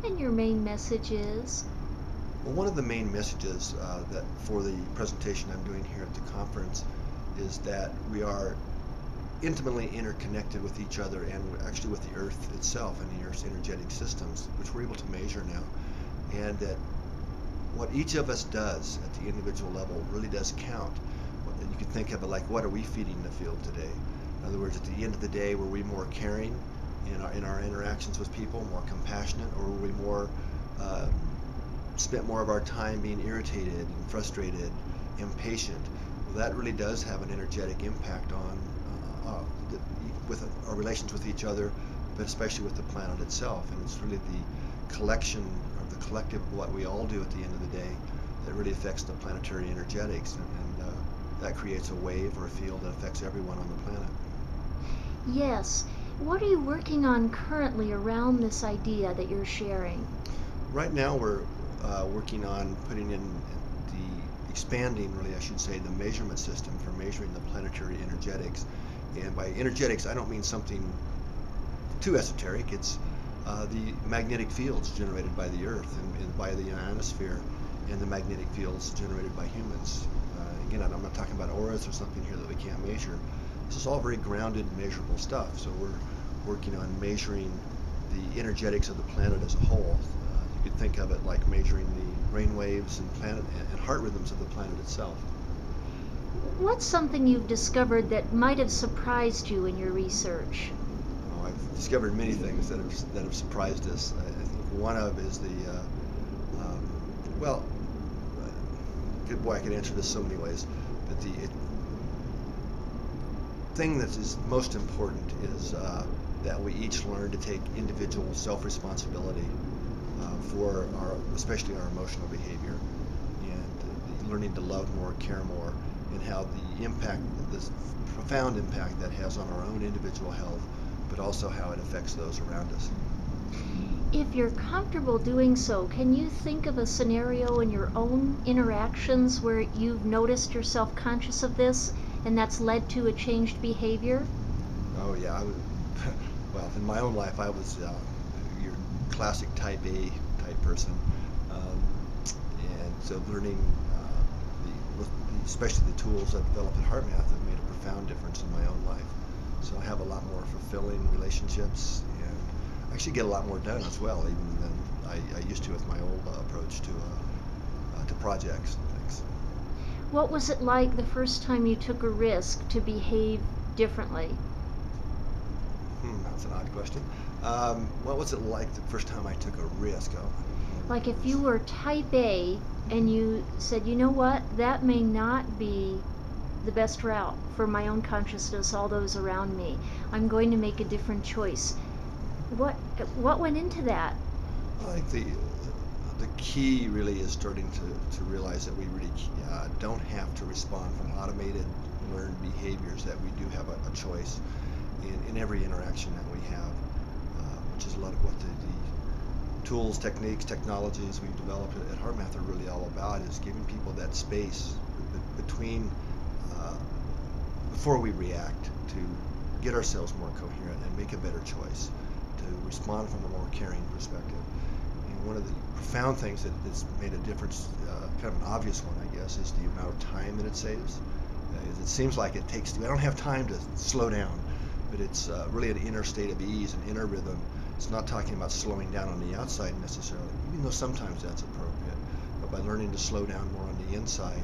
And your main message is? Well, one of the main messages that for the presentation I'm doing here at the conference is that we are intimately interconnected with each other and actually with the Earth itself and the Earth's energetic systems, which we're able to measure now. And that what each of us does at the individual level really does count. You could think of it like, what are we feeding the field today? In other words, at the end of the day, were we more caring in our interactions with people, more compassionate, or were we more spent more of our time being irritated and frustrated, impatient? Well, that really does have an energetic impact on with our relations with each other, but especially with the planet itself. And it's really the collection or the collective of what we all do at the end of the day that really affects the planetary energetics, and that creates a wave or a field that affects everyone on the planet. Yes. What are you working on currently around this idea that you're sharing? Right now we're working on putting in expanding, really I should say, the measurement system for measuring the planetary energetics. And by energetics, I don't mean something too esoteric. It's the magnetic fields generated by the Earth and by the ionosphere, and the magnetic fields generated by humans. Again, I'm not talking about auras or something here that we can't measure. This is all very grounded, measurable stuff. So we're working on measuring the energetics of the planet as a whole. You could think of it like measuring the brain waves and planet and heart rhythms of the planet itself. What's something you've discovered that might have surprised you in your research? Oh, I've discovered many things that have surprised us. I think one of is well, good boy, I could answer this so many ways, but the thing that is most important is that we each learn to take individual self-responsibility for especially our emotional behavior, and learning to love more, care more, and how the impact, this profound impact that has on our own individual health, but also how it affects those around us. If you're comfortable doing so, can you think of a scenario in your own interactions where you've noticed yourself conscious of this and that's led to a changed behavior? Oh yeah, well, in my own life, I was your classic type A type person, um, and so learning especially the tools I developed at HeartMath have made a profound difference in my own life. So I have a lot more fulfilling relationships, and I actually get a lot more done as well, even than I used to with my old approach to projects and things. What was it like the first time you took a risk to behave differently? That's an odd question. What was it like the first time I took a risk? Oh, Like if you were type A and you said, you know what, that may not be the best route for my own consciousness, all those around me. I'm going to make a different choice. What what went into that? I think the key really is starting to realize that we really don't have to respond from automated learned behaviors, that we do have a choice in every interaction that we have, which is a lot of what the tools, techniques, technologies we've developed at HeartMath are really all about, is giving people that space between before we react, to get ourselves more coherent and make a better choice, to respond from a more caring perspective. And one of the profound things that's made a difference, kind of an obvious one, I guess, is the amount of time that it saves. It seems like it takes, I don't have time to slow down, but it's really an inner state of ease, an inner rhythm. It's not talking about slowing down on the outside necessarily, even though sometimes that's appropriate, but by learning to slow down more on the inside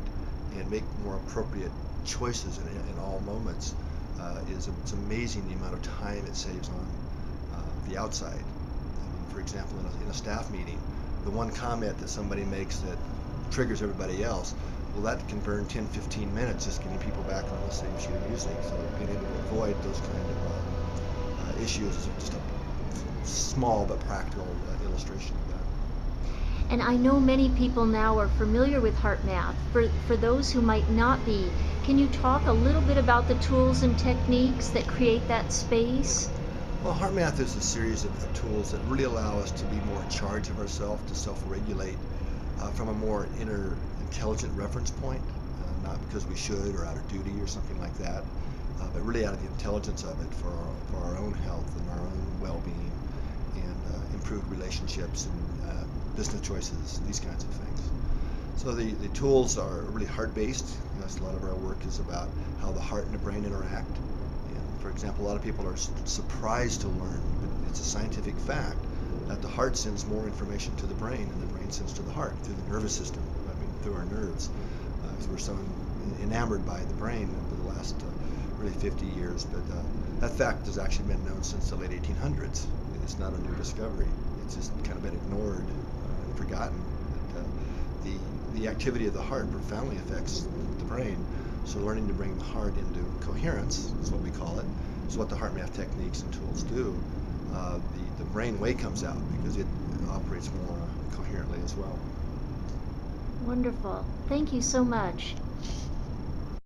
and make more appropriate choices in all moments, it's amazing the amount of time it saves on the outside. I mean, for example, in a staff meeting, the one comment that somebody makes that triggers everybody else, well, that can burn 10, 15 minutes just getting people back on the same sheet of music. So being able to avoid those kind of issues is just a small but practical illustration of that. And I know many people now are familiar with HeartMath. For those who might not be, can you talk a little bit about the tools and techniques that create that space? Well, HeartMath is a series of tools that really allow us to be more in charge of ourselves, to self-regulate from a more inner intelligent reference point, not because we should or out of duty or something like that, but really out of the intelligence of it for our own health and our own well-being. improved relationships and business choices, these kinds of things. So the tools are really heart-based. A lot of our work is about how the heart and the brain interact. And for example, a lot of people are surprised to learn, but it's a scientific fact, that the heart sends more information to the brain than the brain sends to the heart through the nervous system, through our nerves. Because we're so enamored by the brain over the last really 50 years. But that fact has actually been known since the late 1800s. It's not a new discovery. It's just kind of been ignored and forgotten. That, the activity of the heart profoundly affects the brain. So learning to bring the heart into coherence is what we call it. Is what the heart math techniques and tools do. The brain way comes out because it operates more coherently as well. Wonderful. Thank you so much.